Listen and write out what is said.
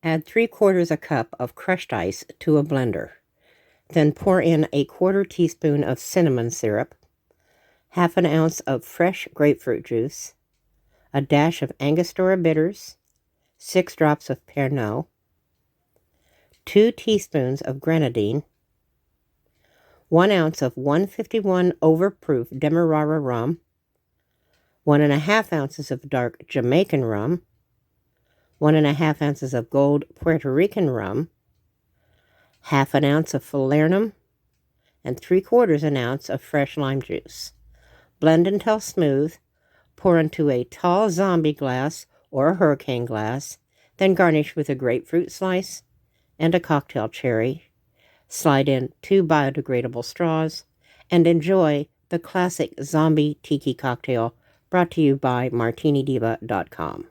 Add 3/4 a cup of crushed ice to a blender. Then pour in a 1/4 teaspoon of cinnamon syrup, 1/2 ounce of fresh grapefruit juice, a dash of Angostura bitters, 6 drops of Pernod, 2 teaspoons of grenadine, 1 ounce of 151 overproof Demerara rum, 1½ ounces of dark Jamaican rum, 1½ ounces of gold Puerto Rican rum, 1/2 ounce of falernum, and 3/4 ounce of fresh lime juice. Blend until smooth. Pour into a tall zombie glass or a hurricane glass, then garnish with a grapefruit slice and a cocktail cherry. Slide in 2 biodegradable straws, and enjoy the classic zombie tiki cocktail brought to you by MartiniDiva.com.